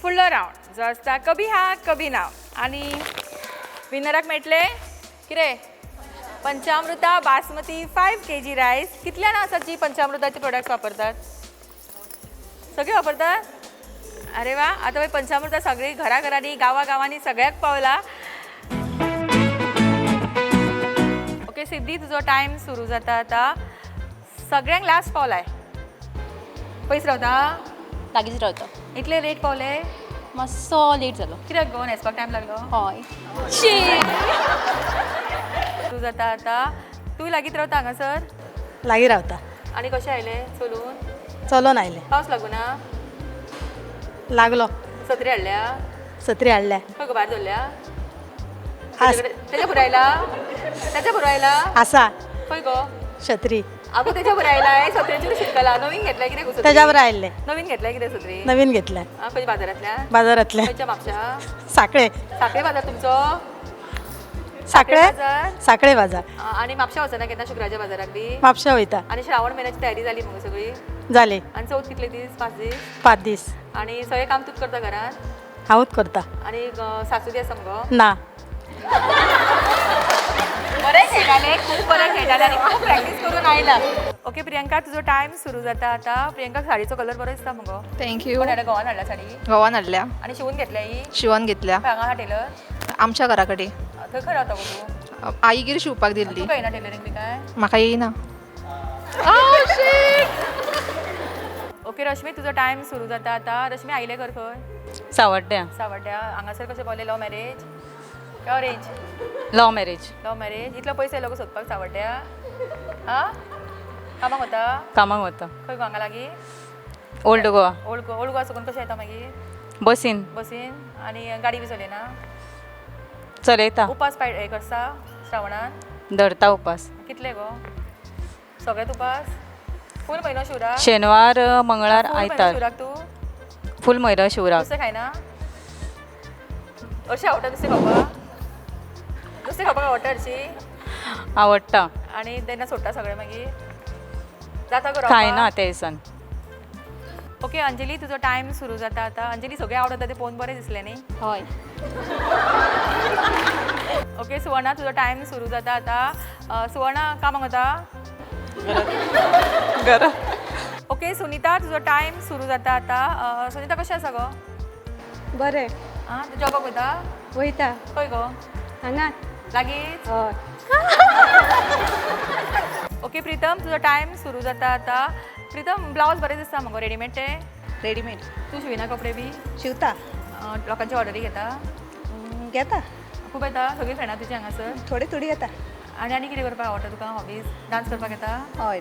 फुडलो रावंड जो आसता कभी हा कभी ना आनी विनराक मेळटले कितें पंचामृता बासमती 5 kg रायस. कितल्यान आसात जी पंचामृताचे प्रोडक्ट्स वापरतात? सगळे वापरतात? अरे वा, आता मागीर पंचामृता सगळी घरा घरांनी गांवांनी सगळ्याक पावला. ओके सिद्धी, तुजो टायम सुरू जाता आता. सगळ्यांक लास्ट पावलाय. पयस रावता? लागींच रावता. इतले लेट पावले? मातसो लेट जालो. कित्याक गो न्हेसपाक टायम लागलो? हय. तूं जाता आता. तूं लागीत रावता हांगासर? लागीं रावता. आनी कशें आयले चलून? चलोन आयलें. पावस लागूना? लागलो. सत्री हाडल्या? सत्री हाडल्या. खंय गो भायर दवरल्या? आस तेच्या फुडें आयला? तेच्या फुडें आयला? आसा खंय गो? छत्री आगो तेच्या फुडें आयलाय. सत्रेचेर शिकला. नवीन घेतल्या कितें गो सत्री? तेज्या बरें आयल्लें. नवीन घेतल्या कितें सत्री? नवीन घेतलें खंय बाजारांतल्यान? बाजारांतलें. खंयच्या म्हापशा? साखळे साखळे बाजार तुमचो? साखळे बाजार? साखळे बाजार. आनी म्हापशा वचना केन्ना शुक्राच्या बाजाराक बी? म्हापशा वयता. आनी श्रावण म्हयन्याची तयारी जाली मगो सगळी? जाली. आनी चवथ कितले दीस? 5 दीस? 5 दीस. आनी सगळें काम तूच करता घरांत? हांवूच करता. आनी सासू बी आसा मगो? ना. बरें खेळटाले, खूब बरें खेळटाले आनी खूब प्रॅक्टीस करून आयला. ओके प्रियंका, तुजो टायम सुरू जाता आता. प्रियंकाक साडीचो कलर बरो दिसता मगो. थँक्यू. कोण हाडल्या? घोवान हाडल्या साडी? घोवान हाडल्या. आनी शिवून घेतल्या ही? शिवून घेतल्या. हांगा हा टेलर? आमच्या घरा कडेन. थंय खंय रावता गो तूं? आईगेर शिवपाक दिल्ली. तुका येना टेलरींग बी काय? म्हाका येयना. ओके रश्मी, तुजो टायम सुरू जाता आता. रश्मी आयले घर खंय? सावड्ड्या. सावड्ड्या. हांगासर कशें पावले? लव मॅरेज काय अरेंज? लव मॅरेज. लव मॅरेज. इतलो पयस येयलो गो सोदपाक सावड्ड्या? आं? कामाक वता? कामाक वता. खंय गो हांगा लागीं? ओल्ड गोवा. ओल्ड गोवा साकून कशें येता मागीर? बसीन बसीन. आनी गाडी बी चलयना? चलयता. उपास हे करता श्रावणान? धरता उपास. कितले गो? सगळेच उपास? फूल म्हयनो शिवराक? शेनवार मंगळार फूल म्हयनो आयतार. शिवराक तूं? फूल म्हयनो शिवराक. नुस्तें खायना? हरशीं आवडटा नुस्तें खावपाक? नुस्तें खावपाक आवडटा हरशीं? आवडटा. आनी तेन्ना सोडटा सगळें मागीर? जाता गो खायना रावपाक? ते दिसान. ओके अंजली, तुजो टायम सुरू जाता आता. अंजली, सगळें आवडटा तें पळोवन बरें दिसलें न्ही? हय. ओके सुवर्णा, तुजो टायम सुरू जाता आता. सुवर्णा कामाक वता? घरा. ओके सुनीता, तुजो टायम सुरू जाता आता. सुनीता कशें आसा गो? बरें. आं तूं जॉबाक वयता? वयता. खंय गो? हांगा. लागींच? हय. ओके प्रितम, तुजो टायम सुरू जाता आता. प्रितम, ब्लावज बरें दिसता मगो रेडीमेड ते? रेडीमेड. तूं शिविना कपडे बी? शिवता. लोकांची ऑर्डरी घेता? घेता. खूब येता? सगळीं फ्रेंडां तुजी हांगासर? थोडी थोडी येता. आनी कितें करपाक आवडटा तुका हॉबीज? डान्स करपाक येता? हय.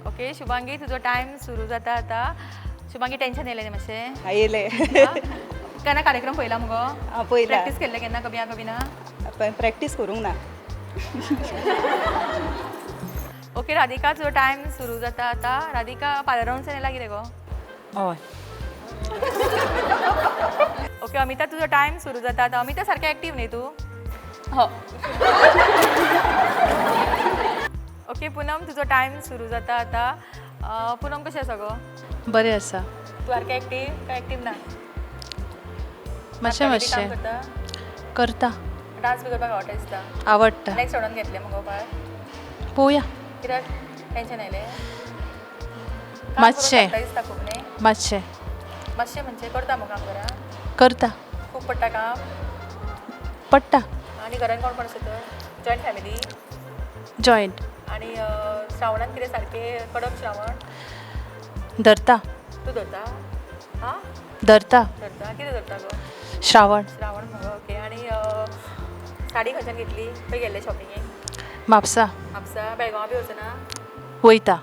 ओके शुभांगी, तुजो टायम सुरू जाता आता. शुभांगी, टेन्शन येयलें न्ही मातशें? येयलें. केन्ना कार्यक्रम पळयला मगो? पयला. प्रॅक्टीस केल्ले केन्ना कभी हा कभी ना? प्रॅक्टीस करूंक ना. ओके राधिका, तुजो टायम सुरू जाता आता. राधिका, पार्लरांसून येयला कितें गो? हय. ओके अमिता, तुजो टायम सुरू जाता आता. अमिता सारकें एक्टीव न्ही तूं? हो. ओके पूनम, तुजो टायम सुरू जाता आता. पूनम कशें आसा गो? बरें आसा. तूं सारकें एक्टीव काय एक्टीव ना? मातशें काम मातशें करता? करता. डान्स बी करपाक आवडटा दिसता? आवडटा. नेक्स्ट ऑर्डर घेतले मगो पाय? पळोवया. कित्याक टेन्शन येयलें? मातशें. दिसता खूब न्ही? मातशें. मातशें म्हणजे करता मग काम घरा? करता. खूब पडटा काम? पडटा. आनी घरान कोण कोण आसा तर? Joint family? जॉयंट. आनी श्रावणान कितें सारकें कडक श्रावण? धरता. तूं धरता? हां धरता. धरता. कितें धरता गो? श्रावण. श्रावण मगो. ओके. आनी साडी खंयच्यान घेतली? खंय गेल्ले शॉपिंगेक? म्हापसा. म्हापसा. बेळगांवा बी वचना? वयता.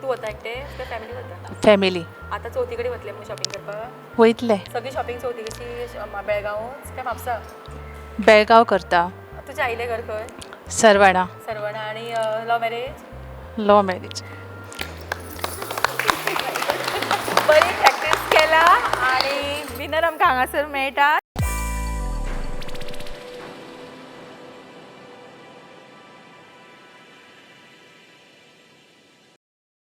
तूं वता एकटें काय फॅमिली वता? फॅमिली. आतां चवथी कडेन वतले मग शॉपिंग करपाक? वयतले. सगळी शॉपिंग चवथी कशी बेळगांवूच काय म्हापसा? बेळगांव करता. तुजें आयलें घर खंय? सरवाडा. सरवणा. आनी लव मॅरेज? लव मॅरेज. बरी प्रॅक्टीस केला आनी विनर आमकां हांगासर मेळटा.